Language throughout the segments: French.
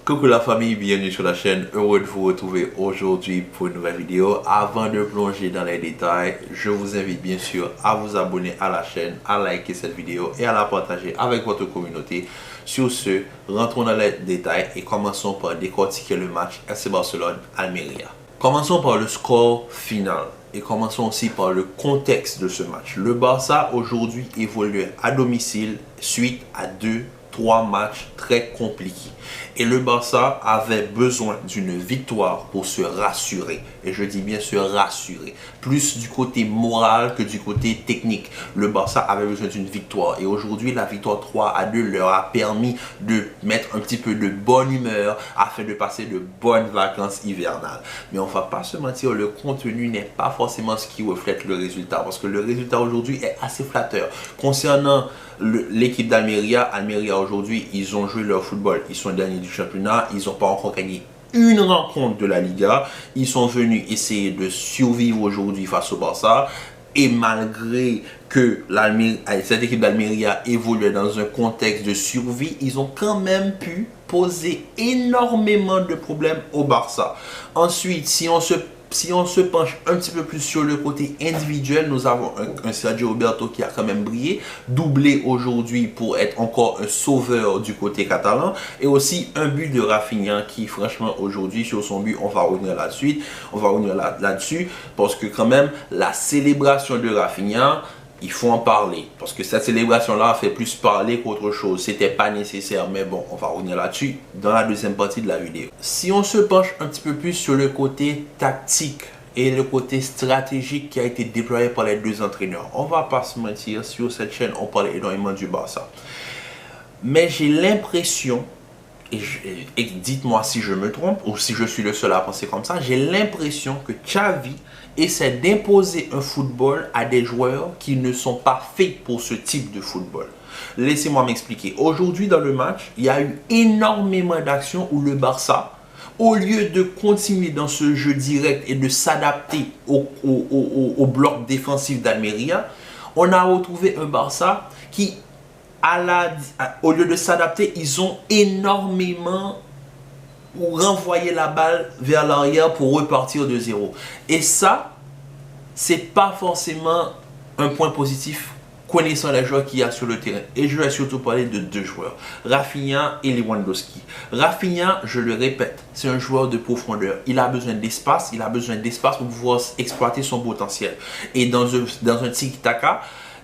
Coucou la famille, bienvenue sur la chaîne, heureux de vous retrouver aujourd'hui pour une nouvelle vidéo. Avant de plonger dans les détails, je vous invite bien sûr à vous abonner à la chaîne, à liker cette vidéo et à la partager avec votre communauté. Sur ce, rentrons dans les détails et commençons par décortiquer le match FC Barcelone-Almeria. Commençons par le score final et commençons aussi par le contexte de ce match. Le Barça aujourd'hui évoluait à domicile suite à 3 matchs très compliqués. Et le Barça avait besoin d'une victoire pour se rassurer. Et je dis bien se rassurer. Plus du côté moral que du côté technique. Le Barça avait besoin d'une victoire. Et aujourd'hui, la victoire 3-2 leur a permis de mettre un petit peu de bonne humeur afin de passer de bonnes vacances hivernales. Mais on ne va pas se mentir, le contenu n'est pas forcément ce qui reflète le résultat. Parce que le résultat aujourd'hui est assez flatteur. Concernant l'équipe d'Almeria, Almeria aujourd'hui, ils ont joué leur football. Ils sont derniers du championnat. Ils n'ont pas encore gagné une rencontre de la Liga. Ils sont venus essayer de survivre aujourd'hui face au Barça. Et malgré que cette équipe d'Almeria évoluait dans un contexte de survie, ils ont quand même pu poser énormément de problèmes au Barça. Ensuite, si on se penche un petit peu plus sur le côté individuel, nous avons un Sergio Roberto qui a quand même brillé, doublé aujourd'hui pour être encore un sauveur du côté catalan, et aussi un but de Rafinha qui franchement aujourd'hui sur son but, on va revenir là-dessus, parce que quand même la célébration de Rafinha, il faut en parler, parce que cette célébration-là a fait plus parler qu'autre chose. C'était pas nécessaire, mais bon, on va revenir là-dessus dans la deuxième partie de la vidéo. Si on se penche un petit peu plus sur le côté tactique et le côté stratégique qui a été déployé par les deux entraîneurs, on va pas se mentir, sur cette chaîne, on parle énormément du Barça. Mais j'ai l'impression, et dites-moi si je me trompe ou si je suis le seul à penser comme ça, j'ai l'impression que Xavi essaie d'imposer un football à des joueurs qui ne sont pas faits pour ce type de football. Laissez-moi m'expliquer. Aujourd'hui dans le match, il y a eu énormément d'actions où le Barça, au lieu de continuer dans ce jeu direct et de s'adapter au bloc défensif d'Almeria, on a retrouvé un Barça qui, au lieu de s'adapter, ils ont énormément renvoyer la balle vers l'arrière pour repartir de zéro. Et ça, c'est pas forcément un point positif connaissant les joueurs qu'il y a sur le terrain. Et je vais surtout parler de deux joueurs, Rafinha et Lewandowski. Rafinha, je le répète, c'est un joueur de profondeur. Il a besoin d'espace, pour pouvoir exploiter son potentiel. Et dans un tiki-taka,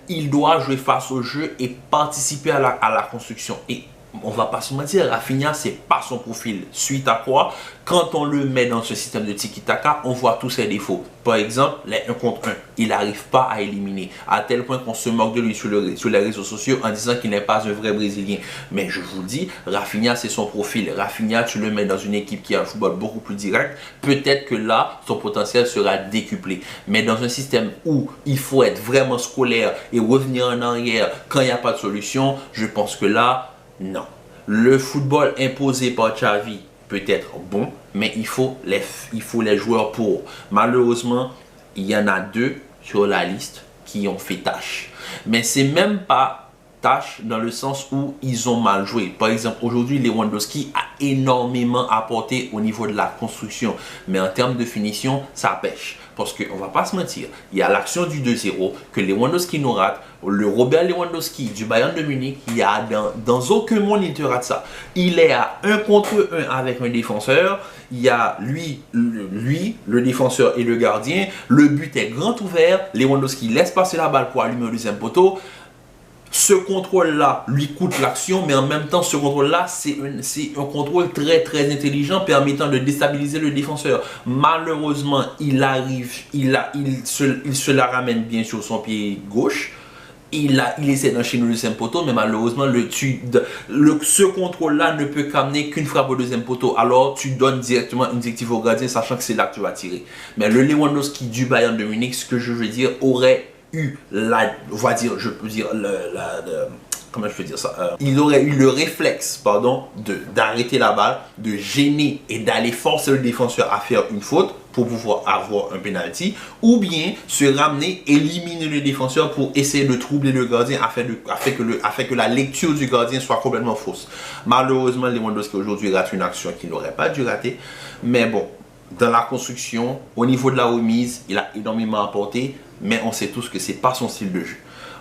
il doit jouer face au jeu et participer à la construction. Et on va pas se mentir, Rafinha, c'est pas son profil. Suite à quoi, quand on le met dans ce système de tiki-taka, on voit tous ses défauts. Par exemple, les 1 contre 1, il n'arrive pas à éliminer. À tel point qu'on se moque de lui sur les réseaux sociaux en disant qu'il n'est pas un vrai Brésilien. Mais je vous dis, Rafinha, c'est son profil. Rafinha, tu le mets dans une équipe qui a un football beaucoup plus direct. Peut-être que là, son potentiel sera décuplé. Mais dans un système où il faut être vraiment scolaire et revenir en arrière quand il n'y a pas de solution, je pense que là, non. Le football imposé par Xavi peut être bon, mais il faut les joueurs pour. Malheureusement, il y en a 2 sur la liste qui ont fait tâche. Mais c'est même pas tâche dans le sens où ils ont mal joué. Par exemple, aujourd'hui, Lewandowski a énormément apporté au niveau de la construction. Mais en termes de finition, ça pêche. Parce qu'on ne va pas se mentir, il y a l'action du 2-0 que Lewandowski nous rate. Le Robert Lewandowski du Bayern de Munich, il y a dans aucun monde il te rate ça. Il est à 1 contre 1 avec un défenseur. Il y a lui, le défenseur et le gardien. Le but est grand ouvert. Lewandowski laisse passer la balle pour allumer le deuxième poteau. Ce contrôle-là lui coûte l'action, mais en même temps, ce contrôle-là, c'est un contrôle très très intelligent permettant de déstabiliser le défenseur. Malheureusement, il se la ramène bien sur son pied gauche. Il essaie d'enchaîner le deuxième poteau, mais malheureusement, ce contrôle-là ne peut qu'amener qu'une frappe au deuxième poteau. Alors, tu donnes directement une directive au gardien, sachant que c'est là que tu vas tirer. Mais le Lewandowski du Bayern de Munich, ce que je veux dire, aurait eu comment je peux dire ça, il aurait eu le réflexe, pardon, d'arrêter la balle, de gêner et d'aller forcer le défenseur à faire une faute pour pouvoir avoir un penalty, ou bien se ramener, éliminer le défenseur pour essayer de troubler le gardien afin que la lecture du gardien soit complètement fausse. Malheureusement, Lewandowski aujourd'hui rate une action qu'il n'aurait pas dû rater, mais bon, dans la construction, au niveau de la remise, il a énormément apporté, mais on sait tous que c'est pas son style de jeu.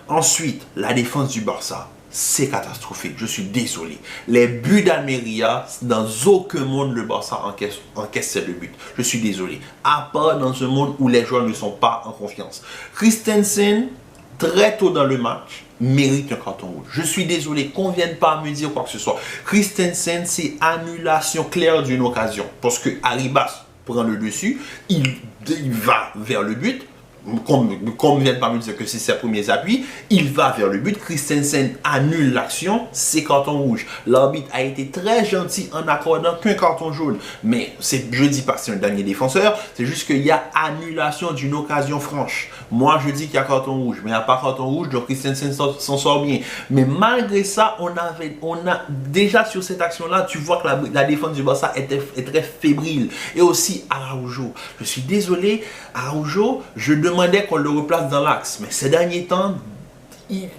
Ensuite, la défense du Barça, c'est catastrophique, je suis désolé. Les buts d'Almeria, dans aucun monde le Barça encaisse ces 2 buts. Je suis désolé. À part dans un monde où les joueurs ne sont pas en confiance. Christensen, très tôt dans le match, mérite un carton rouge. Je suis désolé, qu'on ne vienne pas me dire quoi que ce soit. Christensen, c'est annulation claire d'une occasion. Parce que Arribas prend le dessus, il va vers le but. Comme vient de pas me dire que c'est ses premiers appuis, il va vers le but. Christensen annule l'action, c'est carton rouge. L'arbitre a été très gentil en accordant qu'un carton jaune. Mais je dis pas que c'est un dernier défenseur, c'est juste qu'il y a annulation d'une occasion franche. Moi je dis qu'il y a carton rouge, mais il n'y a pas carton rouge, donc Christensen s'en sort bien. Mais malgré ça, on a déjà sur cette action-là, tu vois que la défense du Barça est très fébrile. Et aussi Araujo. Je suis désolé, Araujo, je demandais qu'on le replace dans l'axe. Mais ces derniers temps,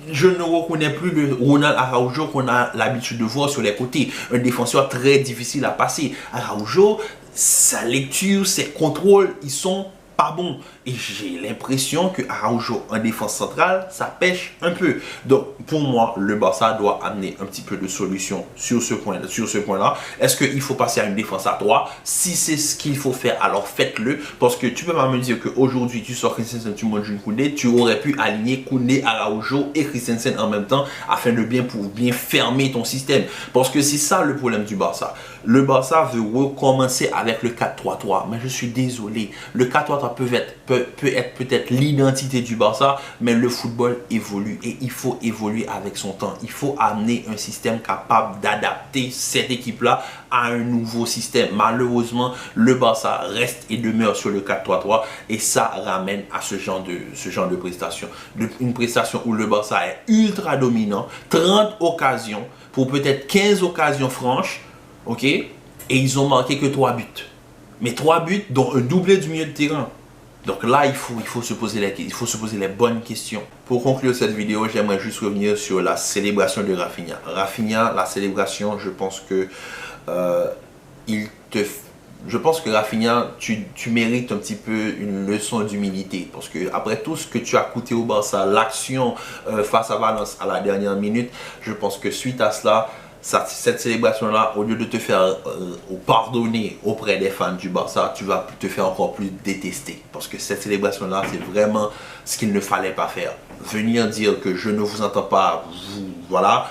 je ne reconnais plus le Ronald Araujo qu'on a l'habitude de voir sur les côtés. Un défenseur très difficile à passer. Araujo, sa lecture, ses contrôles, ils sont pas bons. Et j'ai l'impression que Araujo en défense centrale, ça pêche un peu. Donc pour moi, le Barça doit amener un petit peu de solution sur ce point-là. Est-ce qu'il faut passer à une défense à 3? Si c'est ce qu'il faut faire, alors faites-le. Parce que tu peux pas me dire qu'aujourd'hui, tu sors Christensen, tu montes une Koundé, tu aurais pu aligner Koundé, Araujo et Christensen en même temps afin de bien fermer ton système. Parce que c'est ça le problème du Barça. Le Barça veut recommencer avec le 4-3-3. Mais je suis désolé. Le 4-3-3 peut être peut-être l'identité du Barça, mais le football évolue et il faut évoluer avec son temps. Il faut amener un système capable d'adapter cette équipe-là à un nouveau système. Malheureusement, le Barça reste et demeure sur le 4-3-3 et ça ramène à ce genre de prestation. Une prestation où le Barça est ultra dominant, 30 occasions pour peut-être 15 occasions franches, ok? Et ils ont marqué que 3 buts. Mais 3 buts, dont un doublé du milieu de terrain. Donc là, il faut se poser les bonnes questions. Pour conclure cette vidéo, j'aimerais juste revenir sur la célébration de Rafinha. Rafinha, la célébration, je pense que Rafinha, tu mérites un petit peu une leçon d'humilité. Parce que après tout ce que tu as coûté au Barça, l'action face à Valence à la dernière minute, je pense que suite à cela, cette célébration-là, au lieu de te faire pardonner auprès des fans du Barça, tu vas te faire encore plus détester. Parce que cette célébration-là, c'est vraiment ce qu'il ne fallait pas faire. Venir dire que je ne vous entends pas, voilà,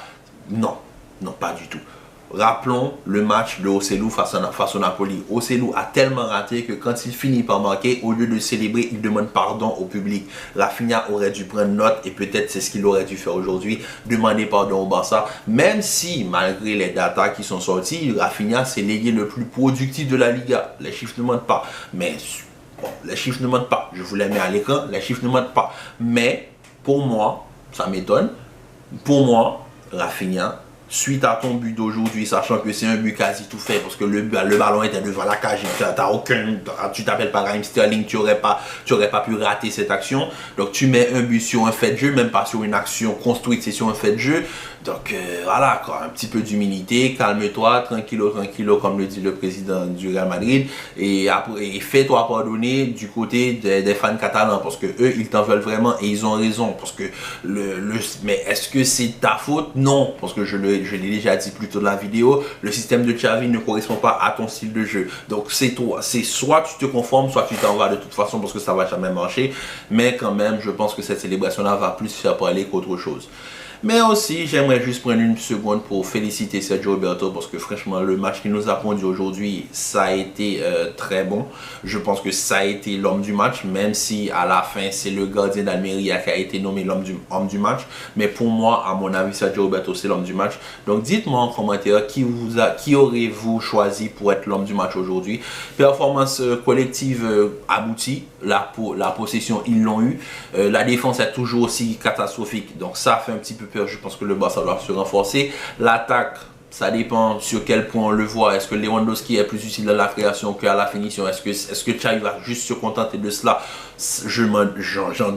non, pas du tout. Rappelons le match de Joselu face au Napoli. Joselu a tellement raté que quand il finit par marquer, au lieu de célébrer, il demande pardon au public. Rafinha aurait dû prendre note et peut-être c'est ce qu'il aurait dû faire aujourd'hui, demander pardon au Barça. Même si, malgré les datas qui sont sorties, Rafinha c'est l'ailier le plus productif de la Liga. Les chiffres ne mentent pas. Mais bon, les chiffres ne mentent pas. Je vous les mets à l'écran, les chiffres ne mentent pas. Mais pour moi, ça m'étonne. Pour moi, Rafinha, suite à ton but d'aujourd'hui, sachant que c'est un but quasi tout fait, parce que le ballon était devant la cage, tu t'appelles pas Raheem Sterling, tu n'aurais pas pu rater cette action. Donc tu mets un but sur un fait de jeu, même pas sur une action construite, c'est sur un fait de jeu. Donc voilà, quoi, un petit peu d'humilité, calme-toi, tranquillo, comme le dit le président du Real Madrid, et fais-toi pardonner du côté des fans catalans, parce que eux, ils t'en veulent vraiment et ils ont raison, parce que mais est-ce que c'est ta faute? Non, parce que je l'ai déjà dit plus tôt dans la vidéo, le système de Xavi ne correspond pas à ton style de jeu. Donc c'est toi, c'est soit tu te conformes, soit tu t'en vas de toute façon, parce que ça va jamais marcher. Mais quand même, je pense que cette célébration-là va plus faire parler qu'autre chose. Mais aussi, j'aimerais juste prendre une seconde pour féliciter Sergio Roberto parce que franchement, le match qu'il nous a pondu aujourd'hui, ça a été très bon. Je pense que ça a été l'homme du match, même si à la fin, c'est le gardien d'Almeria qui a été nommé l'homme du match. Mais pour moi, à mon avis, Sergio Roberto, c'est l'homme du match. Donc dites-moi en commentaire qui aurez-vous choisi pour être l'homme du match aujourd'hui. Performance collective aboutie. La possession, ils l'ont eu. La défense est toujours aussi catastrophique. Donc ça fait un petit peu peur. Je pense que le Barça doit se renforcer. L'attaque, ça dépend sur quel point on le voit. Est-ce que Lewandowski est plus utile à la création qu'à la finition? Est-ce que Xavi va juste se contenter de cela? J'en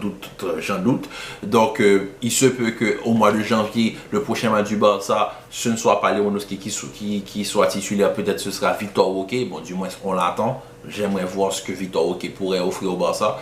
doute. Donc, il se peut qu'au mois de janvier, le prochain match du Barça, ce ne soit pas Lewandowski qui soit titulaire. Peut-être ce sera Victor Roque. Bon, du moins, on l'attend. J'aimerais voir ce que Victor Roque pourrait offrir au Barça.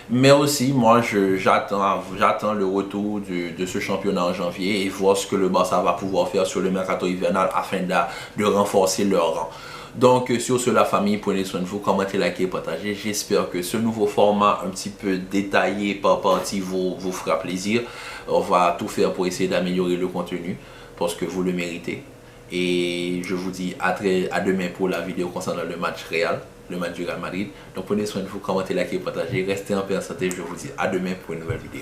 Mais aussi, moi, j'attends le retour de ce championnat en janvier et voir ce que le Barça va pouvoir faire sur le mercato hivernal afin de renforcer leur rang. Donc, sur ce, la famille, prenez soin de vous, commentez, likez, partagez. J'espère que ce nouveau format un petit peu détaillé par partie vous fera plaisir. On va tout faire pour essayer d'améliorer le contenu parce que vous le méritez. Et je vous dis à demain pour la vidéo concernant le match du Real Madrid. Donc prenez soin de vous, commentez, likez, partagez, restez en paix en santé. Je vous dis à demain pour une nouvelle vidéo.